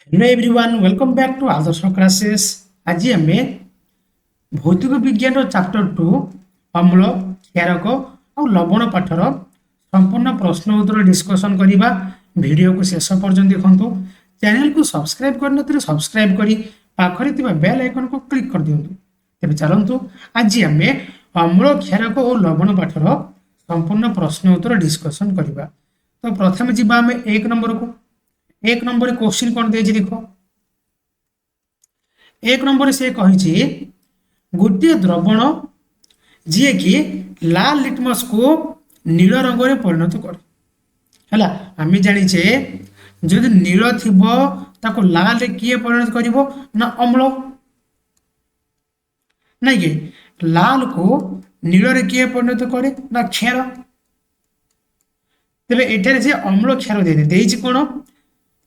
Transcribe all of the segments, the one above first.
Hello everyone welcome back to Adarsh classes. आज आम भौतिक विज्ञान चैप्टर 2 अम्ल क्षारक और लवण पाठर संपूर्ण प्रश्न उत्तर डिस्कसन करवा। वीडियो को शेष पर्यंत देखो। चैनल को सब्सक्राइब करने सब्सक्राइब करी पाखरे बेल आइकन को क्लिक कर दिंतु। तेज चलतु आज आम अम्ल क्षारक और लवण पाठर संपूर्ण प्रश्न उत्तर डिस्कसन करवा। तो प्रथम जी आम एक नंबर को। एक नंबर क्वेश्चन कौन दे देख। एक नंबर से कही गोटे द्रवण जी कि लाल लिटमस को नील रंग में परिणत करे। आम जाचे जदि नील थी ताको लाल रे किए परिणत कर अम्ल नहीं कि लाल को नील रे किए परिणत करे ना क्षार। तेरे एठारे से अम्ल क्षार दे कौन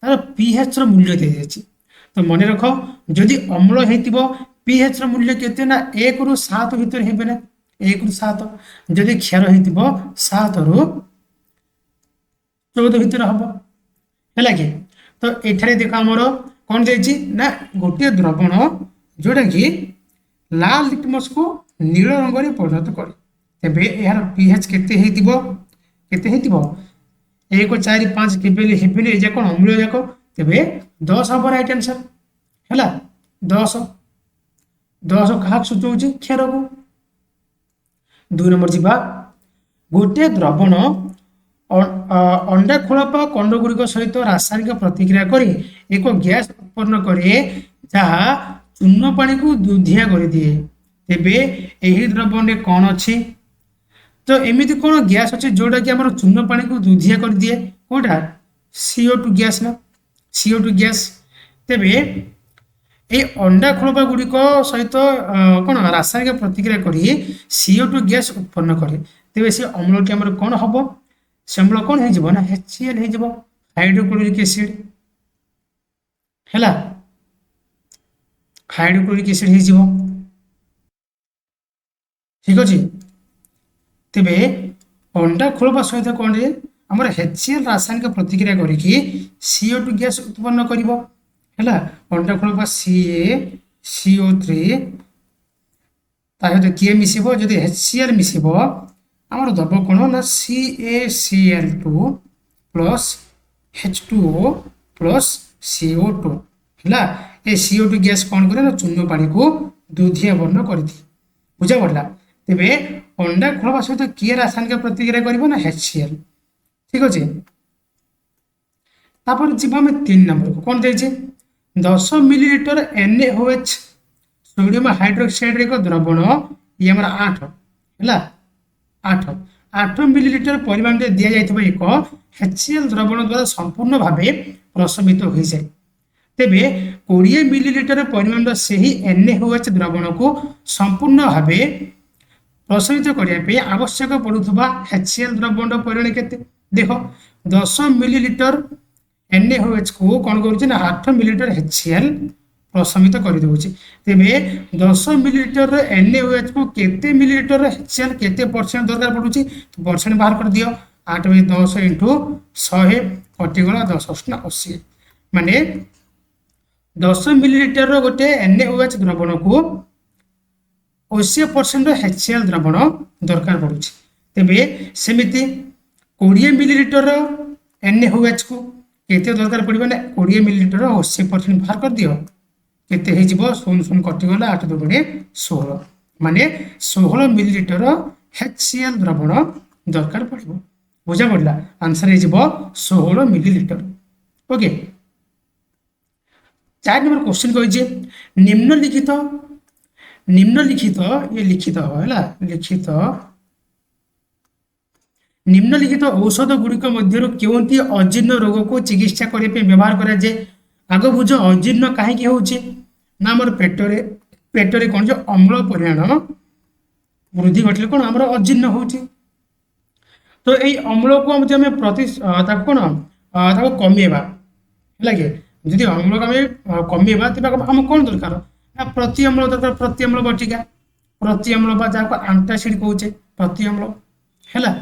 तार पीएच मूल्य दे जाए। तो मन रख जदि अम्ल हो पीएच मूल्य केते ना 1 रु 7 भितर हेबे ना 1 रु 7। जदि क्षार हो 7 रु 14 भितर हम है कि। तो एठारे देख आमर कौन जाइए ना गोटे द्रवण जोटा कि लाल लिटमस को नील रंग में परिणत करे। तेबे यार पीएच केते 1 4 5 के जाक अम्ल जाक तेरे 10 हम राइट आंसर है 10 10 क्या सूचौचे क्षार को। 2 नंबर जीवा गोटे द्रवण अंडा खोलपा कंड गुड़िक सहित रासायनिक प्रतिक्रिया कर एक गैस उत्पन्न करे जहाँ चूर्ण पानी को दुधिया कर दिए। तेबे यही द्रवण कौन अच्छी। तो एमती कौन गैस अच्छे जोटा कि आम चूर्ण पानी को दुधिया कर दिए कौटा CO2 गैस ना CO2 गैस। तेबे ये अंडा खोलपा गुड़िक सहित कौन रासायनिक प्रतिक्रिया कर CO2 गैस उत्पन्न करे। तेबे से अम्ल टी आम कौन हम से अम्ल कौन हो ना HCl हो हाइड्रोक्लोरिक एसिड है हाइड्रोक्लोरिक एसिड हो ठीक अच्छे। तेबे अंडा खोलपा सहित कौन रे आम HCl रासायनिक प्रतिक्रिया करके CO2 गैस उत्पन्न कर अंडा खोलपा CaCO3 सहित किए मिसब जदि HCl मिसब आमर दब कौन ना CaCl2 plus H2O plus CO2 है। ये CO2 गैस कौन करे ना चूर्ण पानी को दुधिया वर्ण कर बुझा पड़ा। तेबे अंडा खोलपा सहित किए रासायनिक प्रतिक्रिया कर ना HCl ठीक अच्छे। तापर जी आम 3 नंबर को कौन जाइए 10 मिलीलीटर NaOH सोडियम हाइड्रोक्साइड एक द्रवण ये आम 8 है 8 मिलीलीटर परिमाण दि जाए एक HCl द्रवण द्वारा संपूर्ण भाव प्रशमित हो जाए। तेबे 20 मिलीलीटर परिमाण से ही NaOH द्रवण को संपूर्ण भाव प्रशमित करने आवश्यक पड़ुवा HCl द्रवण परिमाण के देख 10 मिलीलीटर NaOH को कौन कर 8 मिलीलीटर HCl प्रशमित कर दूचे। तेबे 10 मिलीलीटर NaOH को केते मिलीलीटर HCl केते परसेंट दरकार पड़ुची तो परसेंट बाहर कर दियो 8/10 इंटू 100 कटिगला 10 80 माने 10 मिलीलीटर गोटे NaOH द्रवण को 80% HCl द्रवण दरकार पड़ुची। तेबे सेमिति 20 मिलीलीटर NaOH को केते दरकार पड़िबो ना 20 मिलीलीटर 80% बाहर कर दियो केते हे जिवो 0 कटिगला 8 2 16 माने 16 मिलीलीटर HCl द्रवण दरकार पड़िबो बुझा पड़ला। आंसर हे जिवो 16 मिलीलीटर ओके। 4 नंबर क्वेश्चन कहिजे निम्नलिखित ये लिखित है निम्नलिखित औषध गुड़िक मध्य केउंटी अजीर्ण रोग को चिकित्सा करने व्यवहार करा जाए। आग बुझ अजीर्ण कहीं होचे ना आमर पेटरे कौन जो अम्ल परिमाण वृद्धि घटले कौन आमर अजीर्ण होची। तो यही अम्ल को हम प्रति कौन कमेवा है कि जदि अम्ल को कमेवा तेज आम कौन दरकार प्रति अम्ल दरकार प्रति अम्ल जहाँ आंटासिड कहे प्रति अम्ल है।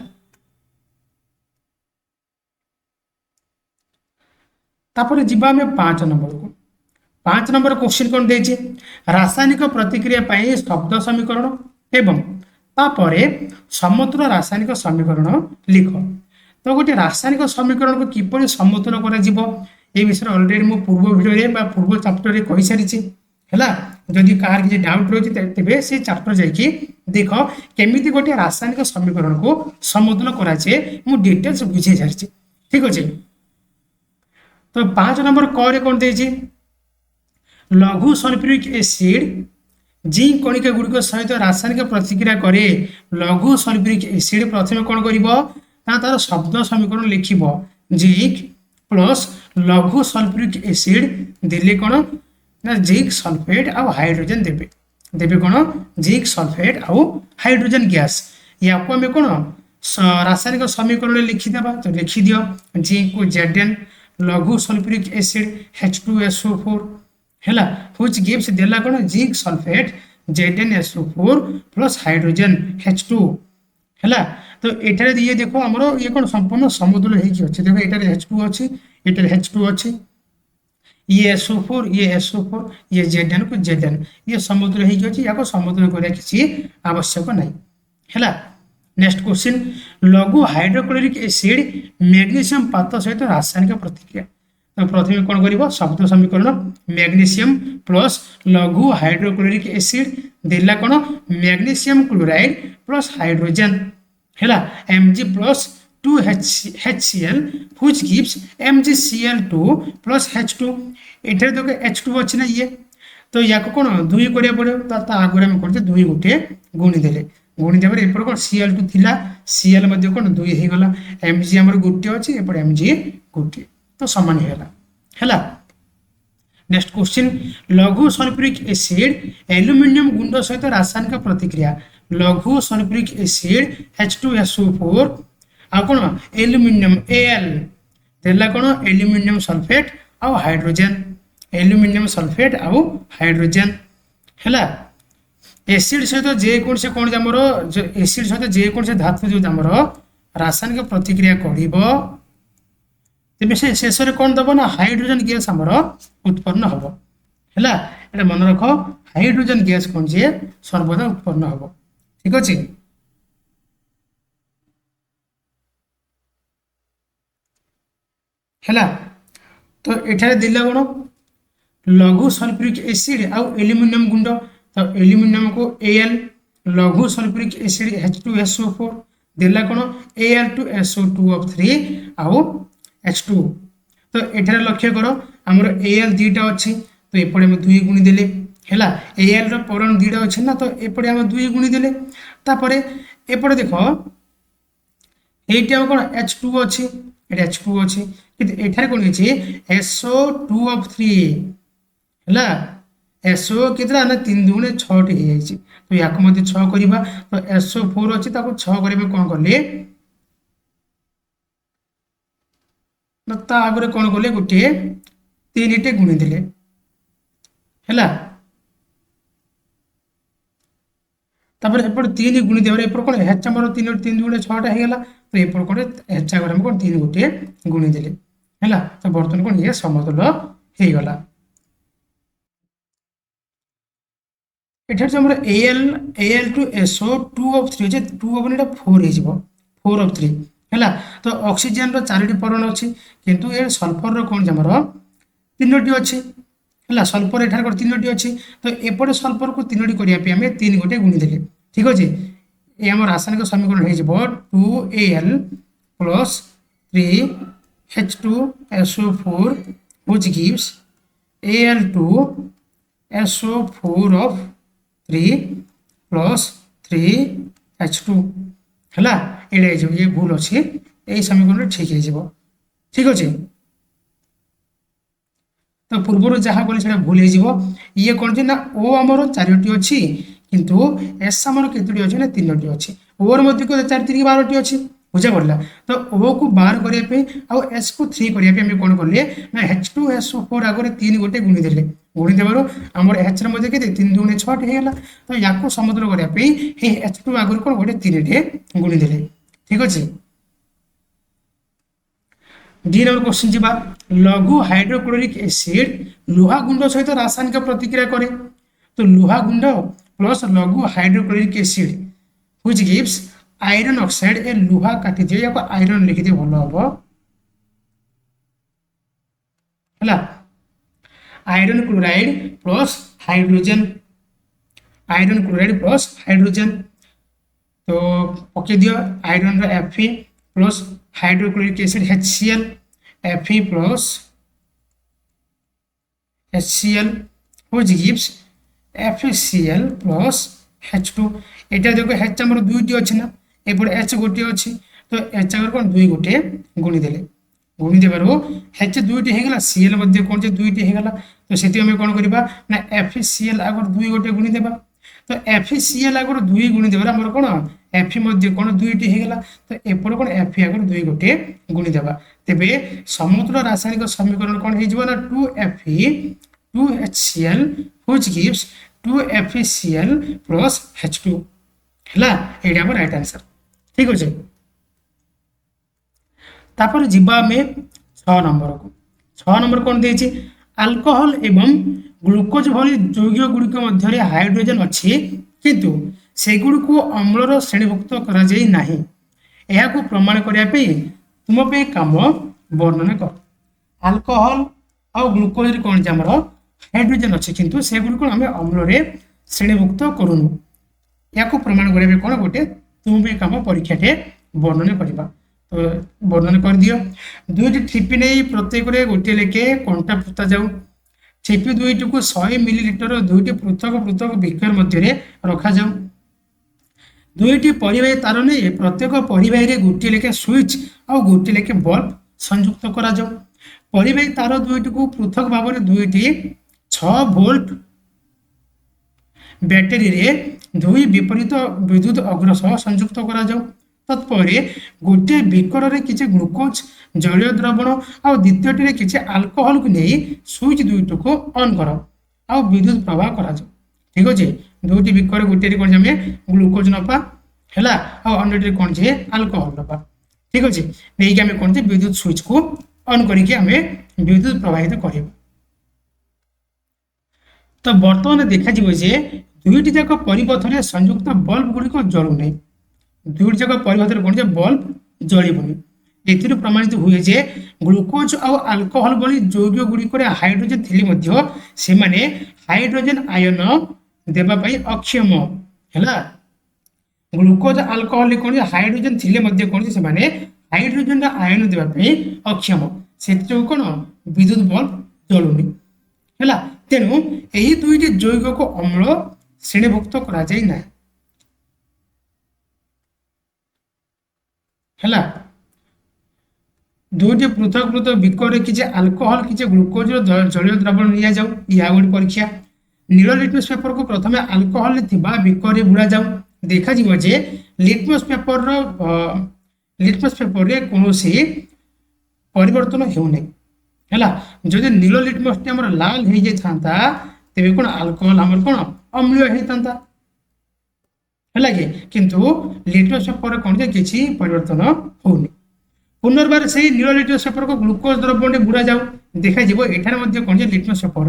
तापर जीवा आम 5 नंबर को 5 नंबर क्वेश्चन कौन देछि रासायनिक प्रतिक्रिया पाई शब्द समीकरण एवं तापरे समतुल रासायनिक समीकरण लिख। तो गोटे रासायनिक समीकरण को किपर समतुल करा जिवो ए विषय ऑलरेडी मो पूर्व वीडियो रे बा पूर्व चैप्टर रे कहि सारिछि हैला। जदि कार किछि डाउट रहि तेबे से चैप्टर जाई कि देखो केमिति गोटे रासायनिक समीकरण को समतुल करा छे मु डिटेल्स बुझे सारिछि ठीक अछि। तो 5 नंबर क रे कोन देछि लघु सल्फ्यूरिक एसिड जिंक कणिका गुड़िक सहित रासायनिक प्रतिक्रिया करे। लघु सल्फ्यूरिक एसिड प्रथम कौन कर तार शब्द समीकरण लिख जिंक प्लस लघु सल्फ्यूरिक एसिड देले कौन ना जिंक सल्फेट आउ हाइड्रोजन देवे देवे कौन जिंक सल्फेट आउ हाइड्रोजन गैस या को आम कौन रासायनिक समीकरण लिखिदेबा। तो लिखि दियो जिंक को Zn लघु सल्फ्यूरिक एसिड H2SO4 हैला व्हिच गिव्स देला कौन zinc sulphate ZnSO4 plus hydrogen H2 हैला। तो एटारे ये देखो हमरो ये कौन संपूर्ण समतुल हे कि अछि देखो एटारे H2 अछि एटारे H2 अछि ये SO4 ये SO4 ये Zn को Zn ये समतुल हे कि अछि याको समतुल करे किछि आवश्यक नै हैला। नेक्स्ट क्वेश्चन लघु हाइड्रोक्लोरिक एसिड मैग्नीशियम पात सहित रासायनिक प्रतिक्रिया। तो प्रथम कौन कर शब्द समीकरण मैग्नीशियम प्लस लघु हाइड्रोक्लोरिक एसिड देला कौन मैग्नीशियम क्लोराइड प्लस हाइड्रोजन हैला Mg plus 2HCl which gives MgCl2 plus H2 एठारे देखो H2 अछि ना ये। तो या को कौन 2 करिया पड़ो ता आगुरे हम करते 2 गुटे गुणी देले गुणी देबरे एपर कोन Cl2 थिला Cl मध्ये कोन 2 हे गला Mg हमर गुटे अछि एपर Mg गुटे तो समान हेला हैला। नेक्स्ट क्वेश्चन लघु सल्फ्यूरिक एसिड एल्युमिनियम गुंड सहित रासायनिक प्रतिक्रिया। लघु सल्फ्यूरिक एसिड H2SO4 आ कोन एल्युमिनियम Al देला कोन एल्युमिनियम सल्फेट आ हाइड्रोजन एल्युमिनियम सल्फेट आ हाइड्रोजन हैला। एसिड सहित जे कोन से कोन हमरो एसिड सहित जे कोन से धातु जो हमरो रासायनिक प्रतिक्रिया करिवो तेबे से शेष रे कोन दबो ना हाइड्रोजन गैस हमरो उत्पन्न हबो हैला। एटा मन रखो हाइड्रोजन गैस कोन जे सर्वदा उत्पन्न हबो ठीक अछि। हैला तो एठारे दिला कोन लघु सल्फ्यूरिक एसिड आ एल्युमिनियम गुंड। तो एल्युमिनियम को Al लघु सल्फ्यूरिक एसिड H2SO4 देला कोन Al2SO2 आउ H2। तो एठारे लक्ष्य करो हमर Al दीटा अछि तो एपडे हम 2 गुणी देले हैला Al रो परमाणु दीटा अछि ना तो एपडे हम 2 गुणी देले तापरे एपडे देखो एटा कोन H2 अछि एटा H2 अछि कि एठारे कोन अछि SO2 हैला SO कितना ना 3 दुणे 6 टे हे अछि तो याको मध्ये 6 करिबा। तो SO4 अछि ताको 6 करिबे कोन करले ना ता आगरे कोन करले गुटे 3 टे गुणी देले हैला। तापर एपर 3 गुणी देबरे एपर कोन H हमर 3 दुणे 6 टा हे गेला तो एपर कोन H आगरे हम कोन 3 गुटे गुणी देले हैला। तो बर्तन कोन ये समतुल हे गेला। एठार हमर Al2SO2 जे 2 अपन एटा 4 हे जिवो 4 हैला। तो ऑक्सीजन रो 4 टी परमाणु अछि किंतु ए सल्फर रो कोन हमर 3 टी अछि हैला। सल्फर एठार को 3 टी अछि तो एपटे सल्फर को 3 टी करिया पे हमें 3 गोटे गुणी देले ठीक अछि। ए हमर रासायनिक समीकरण हे जिवो 2Al plus 3H2SO4 which gives Al2SO4 of 3 plus 3H2 हैला। एडे जो ये भूल अछि ए समीकरण ठीक हे जिवो ठीक अछि। तो पूर्व जहाँ कहले सेटा भूल हे जिवो ये कोन जे ना O हमर 4 टी अछि किंतु S हमर केतुटी अछि ना 3 टी अछि O र मध्ये को 4 3 12 टी अछि बुझा पड़ला। तो O को 12 करिया पे आ S को 3 करिया पे हम कोन करले ना H2SO4 आगरे 3 गोटे गुणी देले गुणी देबारो हमर H र मध्ये केते 3 दुणे 6 टे हेला। तो याको समतुल करिया पे हे H2 आगरे कोन गोटे 3 टे गुणी देले ठीक अछि। डी नंबर क्वेश्चन जिबा लघु हाइड्रोक्लोरिक एसिड लुहा गुंड सहित रासायनिक प्रतिक्रिया करे तो लुहा गुंड प्लस लघु hydrochloric acid which gives iron oxide ए लुहा काटी दियो या आयरन लिखि दे भलो हबो हला iron chloride plus hydrogen iron chloride plus hydrogen तो पके दियो आयरन रो Fe plus hydrochloric acid HCl Fe plus HCl which gives FeCl plus H2 এটা দেখো H हमर दुईटी अछि ना एपड H गोटे अछि तो H अगर कोन दुई गोटे गुणी देले देबारो H दुईटी हे गेला Cl मध्ये कोन जे दुईटी हे गेला तो सेति हम कोन करबा ना FeCl अगर दुई गोटे गुणी देबा तो FeCl अगर दुई गुणी देबा हमर कोन Fe मध्ये कोन दुईटी हे गेला तो एपड कोन Fe अगर दुई गोटे गुणी देबा तेबे समतुल्य रासायनिक समीकरण कोन हे जिवो ना 2Fe 2HCl which gives 2FeCl plus H2 हला एटा हमर राइट आंसर ठीक होचे तापर जिबा में 6 नंबर को 6 नंबर कोन देछि अल्कोहल एवं ग्लूकोज भली यौगिक गुड़िक मध्य हाइड्रोजन अछि किंतु सेगुड़ को अम्लर श्रेणीभुक्त करा जाई नाही एहा को प्रमाण करिया पे तुम पे काम वर्णन कर अल्कोहल और ग्लूकोज रे कोन हमर हाइड्रोजन अछि किंतु सेगुड़ को हम अम्ल रे श्रेणीभुक्त करूनु या को प्रमाण करिया पे कोन गोटे तुम पे काम परीक्षाटे वर्णन करबा तो वर्णन कर दियो दुईटी ठिपी नहीं प्रत्येक रे गोटे लेके कंटा पुता जाऊ ठिपी दुईटी को 100 मिलीलीटर दुईटी पृथक पृथक बिकर मध्य रे रखा जाऊ दुईटी परिवाही तार नहीं प्रत्येक परिवाही रे गोटे लेके स्विच और गोटे लेके बल्ब संयुक्त करा जाऊ परिवाही तार दुईटी को पृथक भाव में दुईटी 6 वोल्ट बैटरी रे दुई विपरीत विद्युत अग्र सह संयुक्त करा जाऊ तत्पर गोटे बिकर रे किछि ग्लूकोज जलीय द्रवण और द्वितीयटी रे किछि अल्कोहल को नहीं स्विच दुईटी को ऑन कर और विद्युत प्रवाह करा जाऊ ठीक अछि दुईटी बिकर गोटे रे कोन जमे ग्लूकोज नपा हैला और अन्यटी कोन जे अल्कोहल नपा ठीक अछि नेई के हमें कोन जे विद्युत स्विच को ऑन करी के हमें विद्युत प्रवाहित करिबा तो वर्तमान देखा जिवो जे दुईटी जाक परिपथ रे संयुक्त बल्ब गुडी को जळु नै दुईटी जाक परिपथ रे कोन जे बल्ब जळिबोनी एथिरु प्रमाणित हुए जे ग्लूकोज और अल्कोहल भली यौगिक गुडी करे हाइड्रोजन थिली मध्य से माने हाइड्रोजन आयन देबा पई अक्षम हैला ग्लूकोज अल्कोहल कोन जे हाइड्रोजन थिले मध्य कोन जे से माने हाइड्रोजन आयन देबा पई अक्षम सेति कोन विद्युत बल्ब जळुनी हैला तेनु एही दुईटी यौगिक को अम्ल श्रेणीभुक्त करा जाय ना हैला दुईटी पृथक पृथक बिकर कि अल्कोहल कि ग्लूकोज जलीय द्रवण निया जाऊ या गोटे परीक्षा नील लिटमस पेपर को प्रथम अल्कोहल थिबा बिकर बुड़ा जाऊ देखा जिवो जे लिटमस पेपर रे कोनोसी परिवर्तन हेउनै हैला जदि नील लिटमस टे हमर लाल हे जे थांता तेबे कोन अल्कोहल हमर कोन अम्लीय हे थांता हैला के किंतु लिटमस पेपर कोन जे किछि परिवर्तन होउनी पुनर्बार से नील लिटमस पेपर को ग्लूकोज द्रवण रे बुड़ा जाऊ देखा जिवो एठार मध्ये कोन जे लिटमस पेपर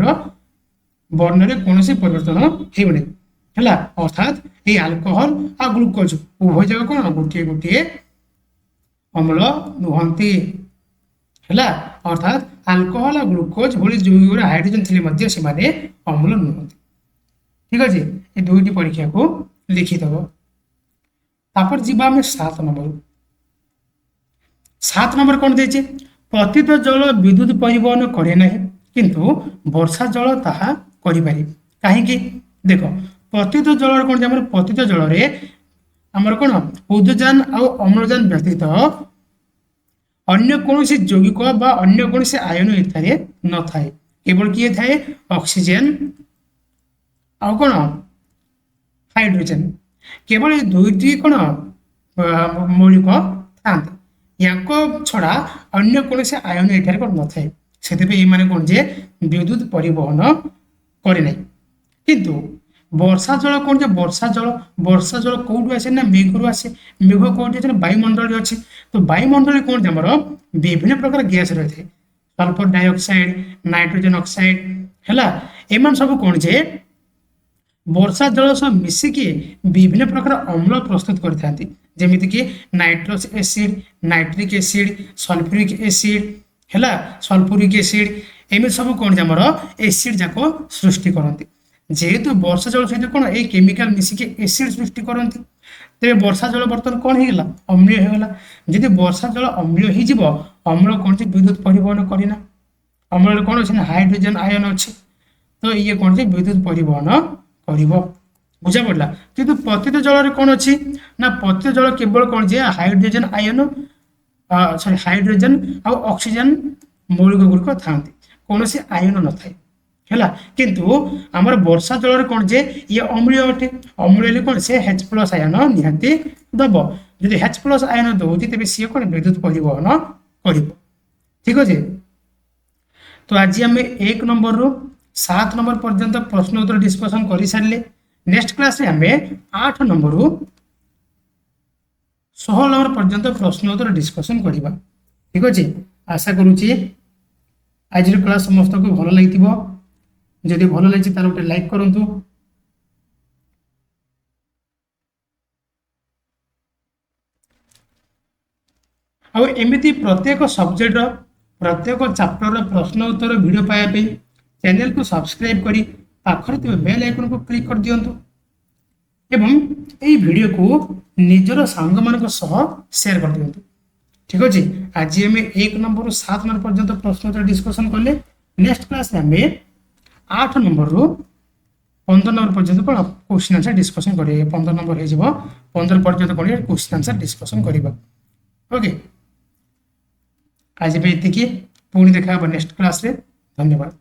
वर्ण रे कोनोसी परिवर्तन हेउनी हैला अर्थात ए अल्कोहल आ ग्लूकोज उभय जगह कोन गोटे गोटे अम्ल नुहंती हैला अर्थात अल्कोहल और ग्लूकोज भली यौगिक हाइड्रोजन थिले मध्य से माने अम्ल नुहंती ठीक अछि ए दुईटी परीक्षा को लिखि दबो तापर जिबा में 7 नंबर कोन देछि पतित जल विद्युत परिवहन करे नाही किंतु वर्षा जल ताहा करि पारि काहे कि देखो पतित जल कोन हमर पतित जल रे हमर कोन उद्जान और अम्लजान व्यतीत अन्य कोनोसी यौगिक बा अन्य कोनोसी आयन एथारे न थाए केवल किए थाए ऑक्सीजन और कोन हाइड्रोजन केवल दुईटी कोन मौलिक थांते याको छड़ा अन्य कोनोसी आयन एथारे कोन न थाए सेते पे माने कोन जे विद्युत परिवहन करे नै किंतु वर्षा जल कोन जे वर्षा जल कोठु आसे ना मेघरु आसे मेघ कोठे जे वायुमंडल अछि तो वायुमंडल कोन जे हमर विभिन्न प्रकार गैस रहथे सल्फर डाइऑक्साइड नाइट्रोजन ऑक्साइड है एम सब कौन जे वर्षा जल सह मिसिकी विभिन्न प्रकार अम्ल प्रस्तुत करते जमीती कि nitrous acid nitric acid sulphuric acid है सल्फ्यूरिक एसिड एम सब कौन जे आमर एसिड जाक सृष्टि करती जेहेतु वर्षा जल सहित कौन ये केमिकाल मिसिकी एसिड सृष्टि करती तेरे वर्षा जल बर्तमान कौन होगा अम्लीय होगा जदि वर्षा जल अम्लीय हो अम्ल कौन से विद्युत परिवहन करना अम्ल कौन अच्छे हाइड्रोजन आयन अच्छे तो ये कौन से विद्युत परिवहन कर बुझा पड़ा किंतु पतित जल कौन अच्छी ना पतित जल केवल कौन जे हाइड्रोजन आयन सॉरी हाइड्रोजन आ ऑक्सीजन मौलिक गुड़िक था कौन से आयन न थाए है किंतु आमर वर्षा जल कौन जे ये अम्लीय अटे अम्लीय कौन से H+ आयन निहाती दब जदि H+ आयन दौर तेज सी कौन विद्युत परिवहन कर ठीक अच्छे तो आज आम 1 नंबर रु 7 नंबर पर्यंत प्रश्न उत्तर डिस्कसन कर सारे नेक्स्ट क्लास आम 8 नंबर रु 16 नंबर पर्यंत प्रश्न उत्तर डिस्कसन करवा ठीक अच्छे आशा करुच्ची आज क्लास समस्त को भल लगी जदि भल लगी तार गोटे लाइक करूँ आमती प्रत्येक सब्जेक्ट प्रत्येक चैप्टर प्रश्न उत्तर वीडियो पाइबा चैनल को सब्सक्राइब करी पाखर थे बेल आइकन को क्लिक कर दिंतु एवं यही वीडियो को निजर सांग मान शेयर कर दिंतु ठीक अच्छे आज आम 1 नंबर रु 7 नंबर पर्यंत प्रश्न उत्तर डिस्कसन कले नेक्स्ट क्लास आम 8 नंबर रु 15 नंबर पर्यंत कौन क्वेश्चन आंसर डिस्कसन करेंगे 15 नंबर हो 15 पर्यंत कौन क्वेश्चन आंसर डिस्कसन करवा ओके आज ये पुणी देखा नेक्स्ट क्लास रे धन्यवाद।